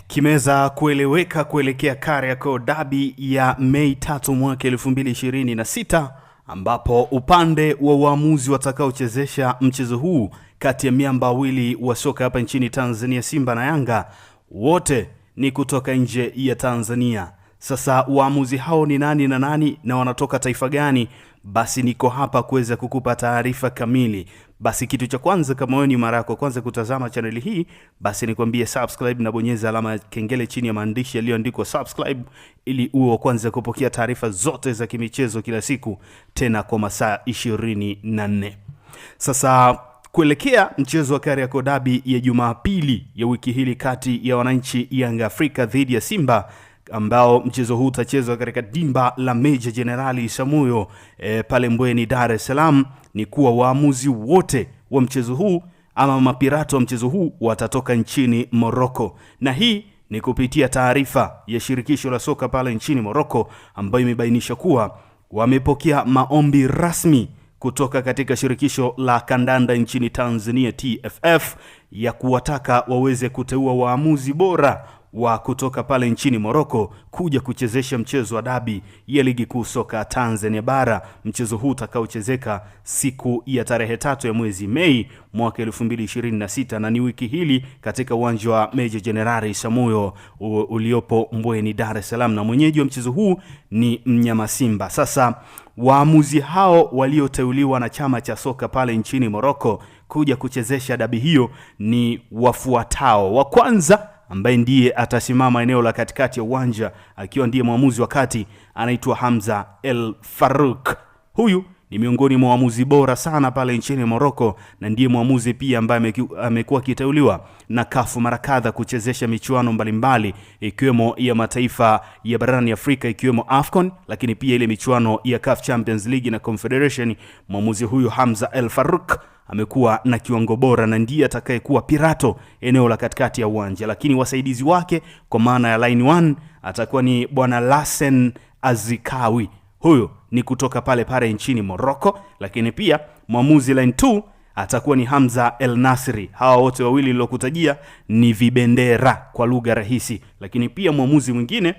Kimeza kueleweka kuelekea Kariakoo Derby ya Mei 3 mwaka 2026 ambapo upande wa waamuzi watakaochezesha mchezo huu kati ya miamba wawili wa soka hapa nchini Tanzania, Simba na Yanga, wote ni kutoka nje ya Tanzania. Sasa waamuzi hao ni nani na nani na wanatoka taifa gani? Basi niko hapa kuweza kukupa taarifa kamili. Basi kitu cha kwanza, kama wewe ni mara yako kwanza kutazama channel hii, basi nikwambie subscribe na bonyeza alama ya kengele chini ya maandishi yaliyoandikwa subscribe, ili uwe wa kwanza kupokea taarifa zote za kimichezo kila siku, tena kwa masaa 24. Sasa kuelekea mchezo wa Kariakoo Derby ya Jumapili ya wiki hili kati ya wananchi Yanga Afrika dhidi ya Simba, ambao mchezo huu utachezwa katika dimba la Meja Jenerali Isamuhyo pale Mbweni, Dar es Salaam, ni kuwa waamuzi wote wa mchezo huu ama mapirato wa mchezo huu watatoka nchini Morocco. Na hii ni kupitia taarifa ya shirikisho la soka pale nchini Morocco, ambayo imebainisha kuwa wamepokea maombi rasmi kutoka katika shirikisho la kandanda nchini Tanzania TFF ya kuwataka waweze kuteua waamuzi bora wa kutoka pale nchini Morocco kuja kuchezesha mchezo wa dabi ya ligi kuu soka Tanzania bara. Mchezo huu utakaochezeka siku ya tarehe 3 ya mwezi Mei mwaka 2026, na ni wiki hili katika uwanja wa Meja Jenerali Isamuhyo uliopo Mbweni, Dar es Salaam, na mwenyeji wa mchezo huu ni mnyama Simba. Sasa waamuzi hao walioteuliwa na chama cha soka pale nchini Morocco kuja kuchezesha dabi hiyo ni wafuatao. Wa kwanza, ambaye ndiye atasimama eneo la katikati ya uwanja akiwa ndiye mwamuzi wa kati, anaitwa Hamza El Farouk. Huyu ni miongoni mwa waamuzi bora sana pale nchini Morocco, na ndiye mwamuzi pia ambaye amekuwa kiteuliwa na CAF mara kadha kuchezesha michuano mbalimbali, ikiwemo ya mataifa ya barani Afrika, ikiwemo AFCON, lakini pia ile michuano ya CAF Champions League na Confederation. Mwamuzi huyu Hamza El Farouk amekuwa na kiwango bora na ndiye atakayekuwa pirato eneo la katikati ya uwanja. Lakini wasaidizi wake kwa maana ya line 1 atakuwa ni bwana Lassen Azikawi. Huyo ni kutoka pale nchini Morocco. Lakini pia mwamuzi line 2 atakuwa ni Hamza El Nasri. Hawa wote wawili nilokutajia ni vibendera kwa lugha rahisi. Lakini pia mwamuzi mwingine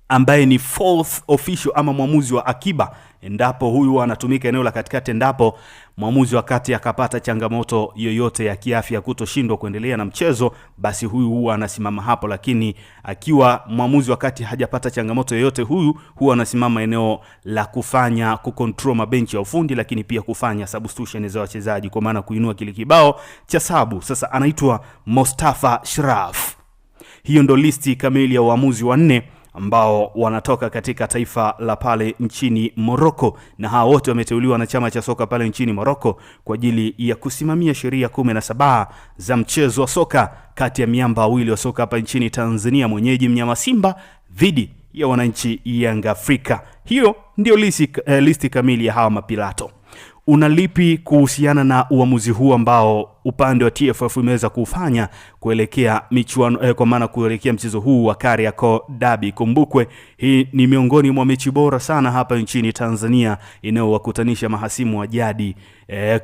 ambaye ni fourth official ama mwamuzi wa akiba, endapo huyu anatumika eneo la katikati, endapo mwamuzi wa kati akapata changamoto yoyote ya kiafya kutoshindwa kuendelea na mchezo, basi huyu huwa anasimama hapo. Lakini akiwa mwamuzi wa kati hajapata changamoto yoyote, huyu huwa anasimama eneo la kufanya kucontrol mabenchi ya ufundi, lakini pia kufanya substitution za wachezaji, kwa maana kuinua kile kibao cha sabu. Sasa anaitwa Mustafa Shraf. Hiyo ndo listi kamili ya waamuzi wanne ambao wanatoka katika taifa la pale nchini Morocco, na hawa wote wameteuliwa na chama cha soka pale nchini Morocco kwa ajili ya kusimamia sheria 17 za mchezo wa soka kati ya miamba wawili wa soka hapa nchini Tanzania, mwenyeji mnyama Simba dhidi ya wananchi Yanga Afrika. Hiyo ndio listi kamili ya hawa mapilato. Unalipi kuhusiana na uamuzi huu ambao upande wa TFF umeweza kufanya kuelekea michuano kwa maana kuelekea mchezo huu wa Kariakoo Derby? Kumbukwe hii ni miongoni mwa mechi bora sana hapa nchini Tanzania inayowakutanisha mahasimu wa jadi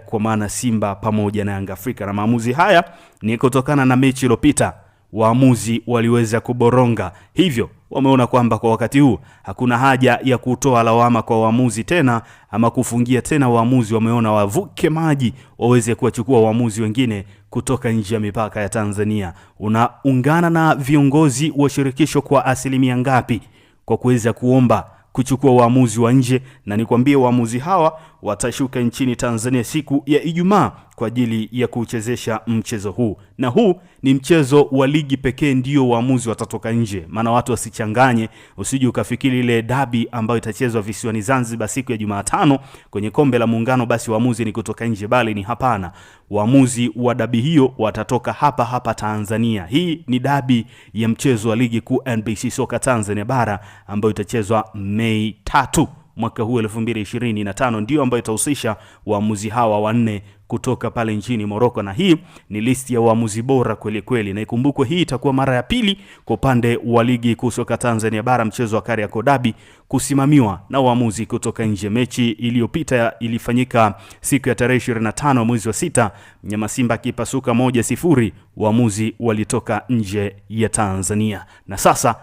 kwa maana Simba pamoja na Yanga Afrika, na maamuzi haya ni kutokana na mechi iliyopita waamuzi waliweza kuboronga. Hivyo wameona kwamba kwa wakati huu hakuna haja ya kutoa lawama kwa waamuzi tena ama kufungia tena waamuzi. Wameona wavuke maji waweze kuwachukua waamuzi wengine kutoka nje ya mipaka ya Tanzania. Unaungana na viongozi wa shirikisho kwa asilimia ngapi kwa kuweza kuomba kuchukua waamuzi wa nje? Na nikwambie waamuzi hawa watashuka nchini Tanzania siku ya Ijumaa kwa ajili ya kuchezesha mchezo huu, na huu ni mchezo wa ligi pekee ndio waamuzi watatoka nje. Maana watu wasichanganye, usije ukafikiri ile dabi ambayo itachezwa visiwani Zanzibar siku ya Jumatano kwenye kombe la Muungano basi waamuzi ni kutoka nje, bali ni hapana. Waamuzi wa dabi hiyo watatoka hapa Tanzania. Hii ni dabi ya mchezo wa ligi kuu NBC soka Tanzania bara ambayo itachezwa Mei 3 mwaka huu 2025, ndio ambayo itahusisha waamuzi hawa wanne kutoka pale nchini Morocco, na hii ni listi ya waamuzi bora kweli kweli. Na ikumbukwe hii itakuwa mara ya pili kwa upande wa ligi kuu soka Tanzania bara mchezo wa Kariakoo Derby kusimamiwa na waamuzi kutoka nje. Mechi iliyopita ilifanyika siku ya tarehe 25 mwezi wa 6, Mnyama Simba akipasuka 1-0, waamuzi walitoka nje ya Tanzania. Na sasa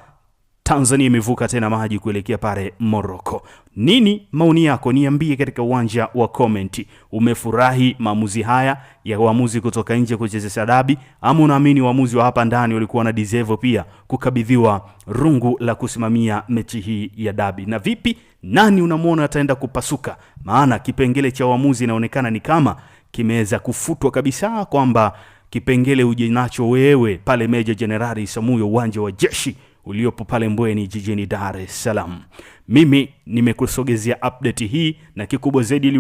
Tanzania imevuka tena maji kuelekea pale Morocco. Nini maoni yako? Niambie katika uwanja wa comment. Umefurahi maamuzi haya ya waamuzi kutoka nje kuchezesha dabi, ama unaamini waamuzi wa hapa ndani walikuwa na deserve pia kukabidhiwa rungu la kusimamia mechi hii ya dabi? Na vipi, nani unamuona ataenda kupasuka? Maana kipengele cha waamuzi inaonekana ni kama kimeweza kufutwa kabisa, kwamba kipengele uje nacho wewe pale Meja Jenerali Samuyo, uwanja wa jeshi uliopo pale Mbweni jijini Dar es Salaam. Mimi nimekusogezea update hii, na kikubwa zaidi ili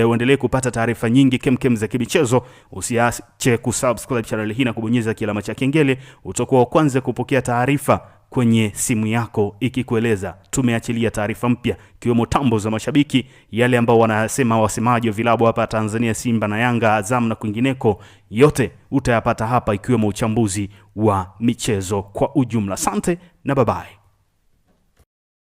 uendelee kupata taarifa nyingi kemkem za kimichezo, usiache kusubscribe channel hii na kubonyeza kialama cha kengele. Utakuwa wa kwanza kupokea taarifa kwenye simu yako ikikueleza tumeachilia taarifa mpya, kiwemo tambo za mashabiki, yale ambao wanasema wasemaji wa vilabu hapa Tanzania, Simba na Yanga, Azam na kwingineko, yote utayapata hapa, ikiwemo uchambuzi wa michezo kwa ujumla. Asante na bye bye.